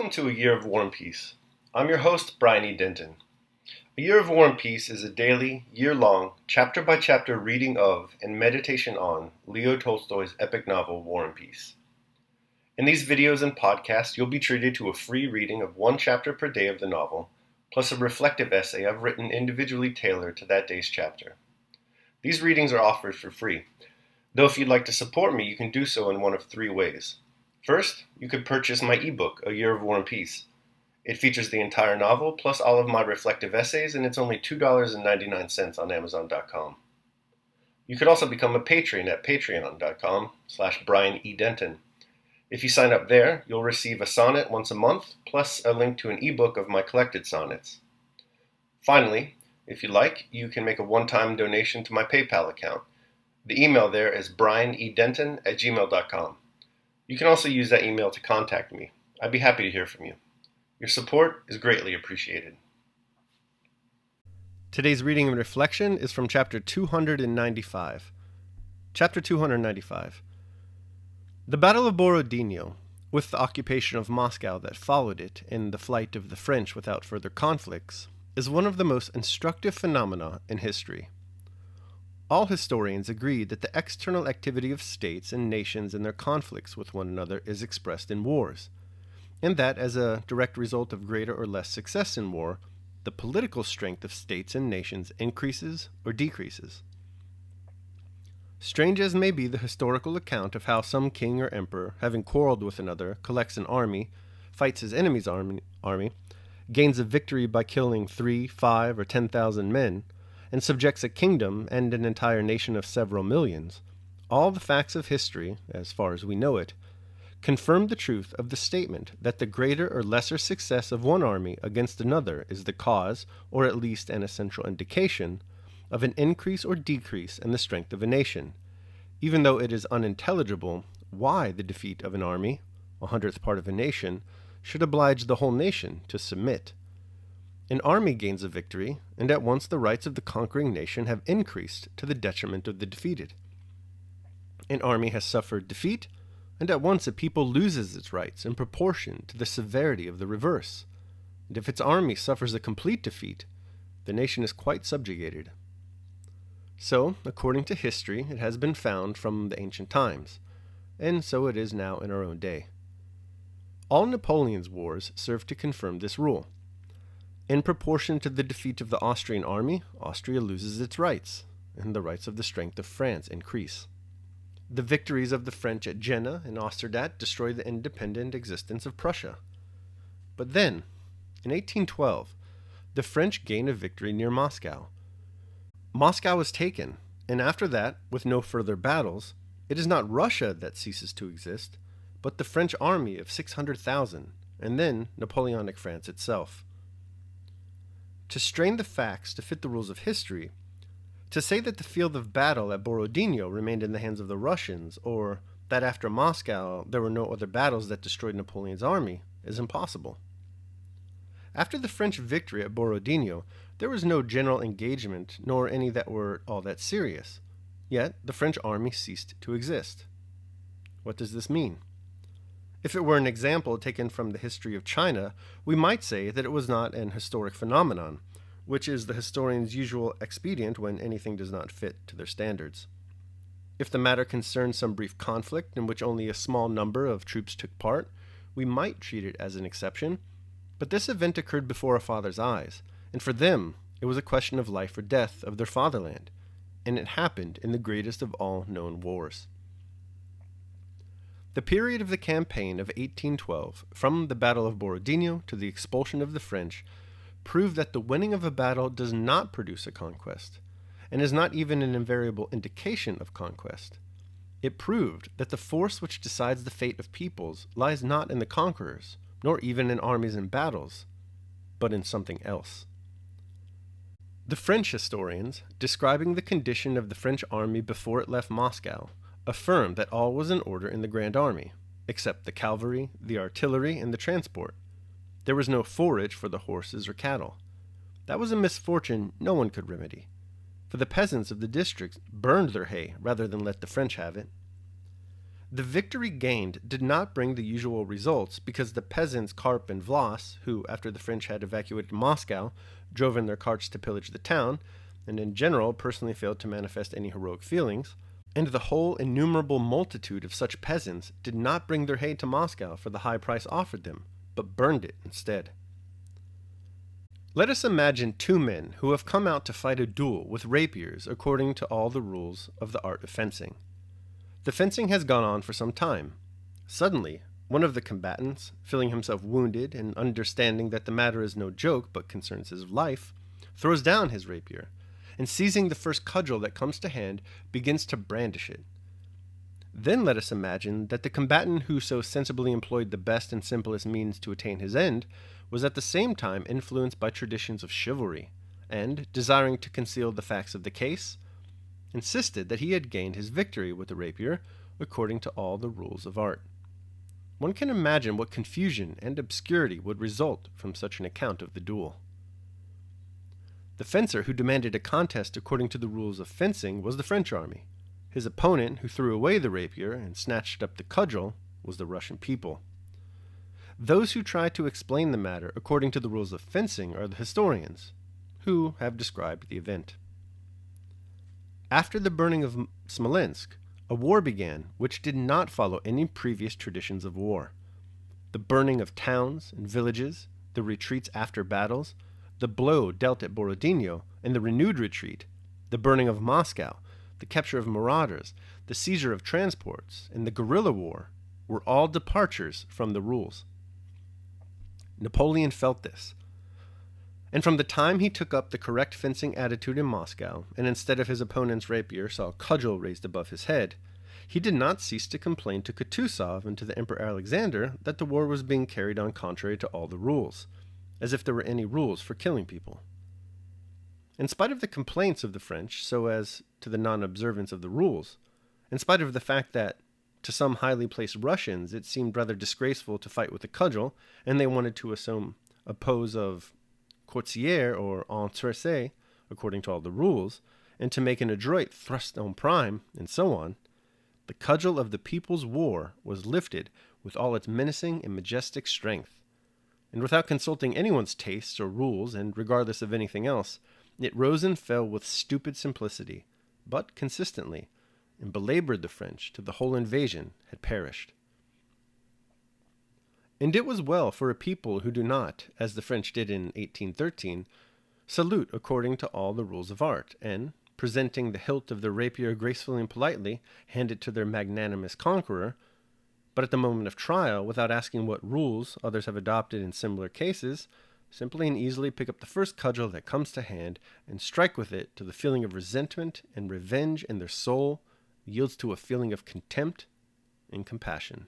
Welcome to A Year of War and Peace. I'm your host, Brian E. Denton. A Year of War and Peace is a daily, year-long, chapter-by-chapter reading of and meditation on Leo Tolstoy's epic novel, War and Peace. In these videos and podcasts, you'll be treated to a free reading of one chapter per day of the novel, plus a reflective essay I've written individually tailored to that day's chapter. These readings are offered for free, though if you'd like to support me, you can do so in one of three ways. First, you could purchase my ebook, A Year of War and Peace. It features the entire novel, plus all of my reflective essays, and it's only $2.99 on Amazon.com. You could also become a patron at patreon.com/BrianEDenton. If you sign up there, you'll receive a sonnet once a month, plus a link to an ebook of my collected sonnets. Finally, if you like, you can make a one-time donation to my PayPal account. The email there is brianedenton@gmail.com. You can also use that email to contact me. I'd be happy to hear from you. Your support is greatly appreciated. Today's reading and reflection is from chapter 295. Chapter 295. The Battle of Borodino, with the occupation of Moscow that followed it and the flight of the French without further conflicts, is one of the most instructive phenomena in history. All historians agree that the external activity of states and nations in their conflicts with one another is expressed in wars, and that as a direct result of greater or less success in war, the political strength of states and nations increases or decreases. Strange as may be the historical account of how some king or emperor, having quarreled with another, collects an army, fights his enemy's army, gains a victory by killing 3, 5, or 10,000 men, and subjects a kingdom and an entire nation of several millions, all the facts of history, as far as we know it, confirm the truth of the statement that the greater or lesser success of one army against another is the cause, or at least an essential indication, of an increase or decrease in the strength of a nation, even though it is unintelligible why the defeat of an army, 100th part of a nation, should oblige the whole nation to submit. An army gains a victory, and at once the rights of the conquering nation have increased to the detriment of the defeated. An army has suffered defeat, and at once a people loses its rights in proportion to the severity of the reverse. And if its army suffers a complete defeat, the nation is quite subjugated. So, according to history, it has been found from the ancient times, and so it is now in our own day. All Napoleon's wars serve to confirm this rule. In proportion to the defeat of the Austrian army, Austria loses its rights, and the rights of the strength of France increase. The victories of the French at Jena and Osterdat destroy the independent existence of Prussia. But then, in 1812, the French gain a victory near Moscow. Moscow is taken, and after that, with no further battles, it is not Russia that ceases to exist, but the French army of 600,000, and then Napoleonic France itself. To strain the facts to fit the rules of history, to say that the field of battle at Borodino remained in the hands of the Russians, or that after Moscow there were no other battles that destroyed Napoleon's army, is impossible. After the French victory at Borodino, there was no general engagement, nor any that were all that serious. Yet the French army ceased to exist. What does this mean? If it were an example taken from the history of China, we might say that it was not an historic phenomenon, which is the historian's usual expedient when anything does not fit to their standards. If the matter concerns some brief conflict in which only a small number of troops took part, we might treat it as an exception, but this event occurred before our fathers' eyes, and for them it was a question of life or death of their fatherland, and it happened in the greatest of all known wars. The period of the campaign of 1812, from the Battle of Borodino to the expulsion of the French, proved that the winning of a battle does not produce a conquest, and is not even an invariable indication of conquest. It proved that the force which decides the fate of peoples lies not in the conquerors, nor even in armies and battles, but in something else. The French historians, describing the condition of the French army before it left Moscow, affirmed that all was in order in the Grand Army, except the cavalry, the artillery, and the transport. There was no forage for the horses or cattle. That was a misfortune no one could remedy, for the peasants of the districts burned their hay rather than let the French have it. The victory gained did not bring the usual results because the peasants Karp and Vlas, who, after the French had evacuated Moscow, drove in their carts to pillage the town, and in general personally failed to manifest any heroic feelings, and the whole innumerable multitude of such peasants did not bring their hay to Moscow for the high price offered them, but burned it instead. Let us imagine two men who have come out to fight a duel with rapiers according to all the rules of the art of fencing. The fencing has gone on for some time. Suddenly, one of the combatants, feeling himself wounded and understanding that the matter is no joke but concerns his life, throws down his rapier, and seizing the first cudgel that comes to hand, begins to brandish it. Then let us imagine that the combatant who so sensibly employed the best and simplest means to attain his end was at the same time influenced by traditions of chivalry, and, desiring to conceal the facts of the case, insisted that he had gained his victory with the rapier according to all the rules of art. One can imagine what confusion and obscurity would result from such an account of the duel. The fencer who demanded a contest according to the rules of fencing was the French army. His opponent, who threw away the rapier and snatched up the cudgel, was the Russian people. Those who try to explain the matter according to the rules of fencing are the historians, who have described the event. After the burning of Smolensk, a war began which did not follow any previous traditions of war. The burning of towns and villages, the retreats after battles, the blow dealt at Borodino, and the renewed retreat, the burning of Moscow, the capture of marauders, the seizure of transports, and the guerrilla war were all departures from the rules. Napoleon felt this, and from the time he took up the correct fencing attitude in Moscow, and instead of his opponent's rapier saw a cudgel raised above his head, he did not cease to complain to Kutuzov and to the Emperor Alexander that the war was being carried on contrary to all the rules, as if there were any rules for killing people. In spite of the complaints of the French so as to the non-observance of the rules, in spite of the fact that to some highly placed Russians it seemed rather disgraceful to fight with a cudgel, and they wanted to assume a pose of courtier or en tierce, according to all the rules, and to make an adroit thrust en prime, and so on, the cudgel of the people's war was lifted with all its menacing and majestic strength. And without consulting anyone's tastes or rules, and regardless of anything else, it rose and fell with stupid simplicity, but consistently, and belabored the French till the whole invasion had perished. And it was well for a people who do not, as the French did in 1813, salute according to all the rules of art, and, presenting the hilt of their rapier gracefully and politely, hand it to their magnanimous conqueror, but at the moment of trial, without asking what rules others have adopted in similar cases, simply and easily pick up the first cudgel that comes to hand and strike with it till the feeling of resentment and revenge in their soul yields to a feeling of contempt and compassion.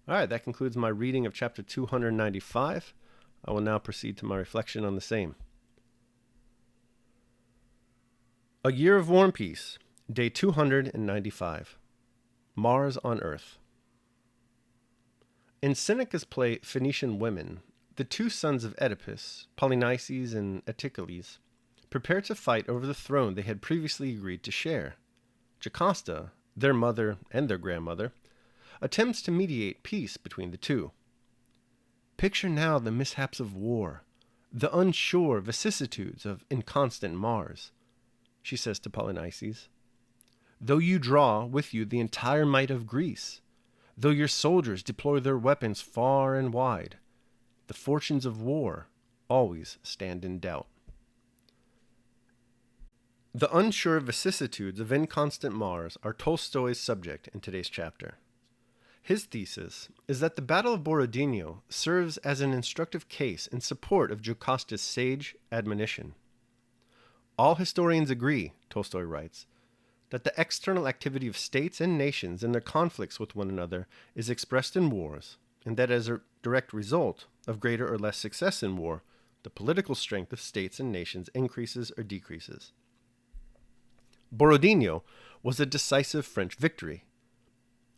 All right, that concludes my reading of chapter 295. I will now proceed to my reflection on the same. A Year of War and Peace, day 295. Mars on Earth. In Seneca's play Phoenician Women, the two sons of Oedipus, Polynices and Eteocles, prepare to fight over the throne they had previously agreed to share. Jocasta, their mother and their grandmother, attempts to mediate peace between the two. Picture now the mishaps of war, the unsure vicissitudes of inconstant Mars, she says to Polynices. Though you draw with you the entire might of Greece, though your soldiers deploy their weapons far and wide, the fortunes of war always stand in doubt. The unsure vicissitudes of inconstant Mars are Tolstoy's subject in today's chapter. His thesis is that the Battle of Borodino serves as an instructive case in support of Jocasta's sage admonition. All historians agree, Tolstoy writes, that the external activity of states and nations in their conflicts with one another is expressed in wars, and that as a direct result of greater or less success in war, the political strength of states and nations increases or decreases. Borodino was a decisive French victory.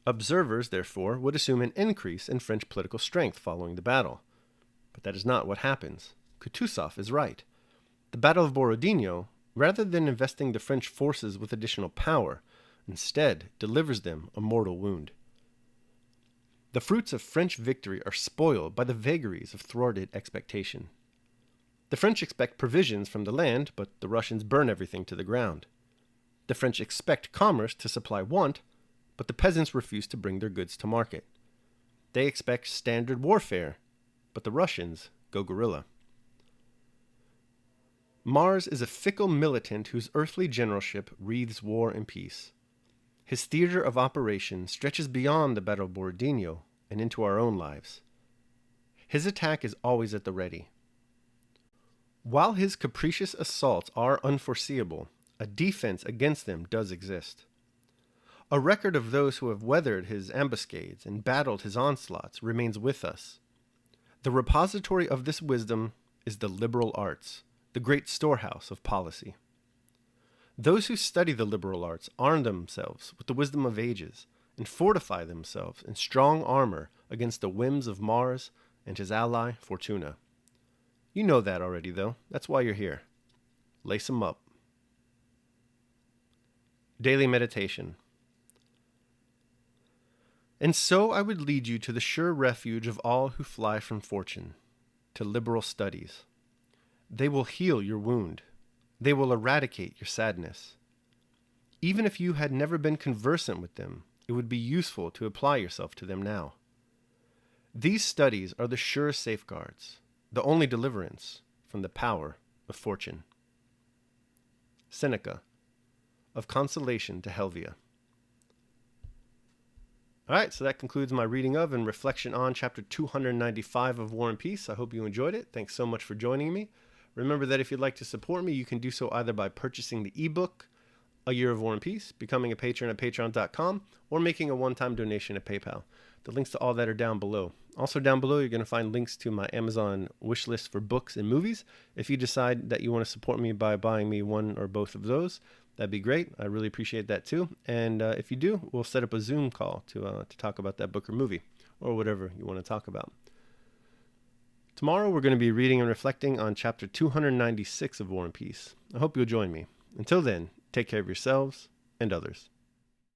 Observers, therefore, would assume an increase in French political strength following the battle. But that is not what happens. Kutuzov is right. The Battle of Borodino, rather than investing the French forces with additional power, instead delivers them a mortal wound. The fruits of French victory are spoiled by the vagaries of thwarted expectation. The French expect provisions from the land, but the Russians burn everything to the ground. The French expect commerce to supply want, but the peasants refuse to bring their goods to market. They expect standard warfare, but the Russians go guerrilla. Mars is a fickle militant whose earthly generalship wreathes war and peace. His theater of operation stretches beyond the Battle of Borodino and into our own lives. His attack is always at the ready. While his capricious assaults are unforeseeable, a defense against them does exist. A record of those who have weathered his ambuscades and battled his onslaughts remains with us. The repository of this wisdom is the liberal arts, the great storehouse of policy. Those who study the liberal arts arm themselves with the wisdom of ages and fortify themselves in strong armor against the whims of Mars and his ally Fortuna. You know that already, though. That's why you're here. Lace 'em up. Daily meditation. And so I would lead you to the sure refuge of all who fly from fortune, to liberal studies. They will heal your wound. They will eradicate your sadness. Even if you had never been conversant with them, it would be useful to apply yourself to them now. These studies are the sure safeguards, the only deliverance from the power of fortune. Seneca, Of Consolation to Helvia. All right, so that concludes my reading of and reflection on chapter 295 of War and Peace. I hope you enjoyed it. Thanks so much for joining me. Remember that if you'd like to support me, you can do so either by purchasing the ebook, A Year of War and Peace, becoming a patron at patreon.com, or making a one-time donation at PayPal. The links to all that are down below. Also down below, you're going to find links to my Amazon wish list for books and movies. If you decide that you want to support me by buying me one or both of those, that'd be great. I really appreciate that too. And if you do, we'll set up a Zoom call to talk about that book or movie, or whatever you want to talk about. Tomorrow, we're going to be reading and reflecting on chapter 296 of War and Peace. I hope you'll join me. Until then, take care of yourselves and others.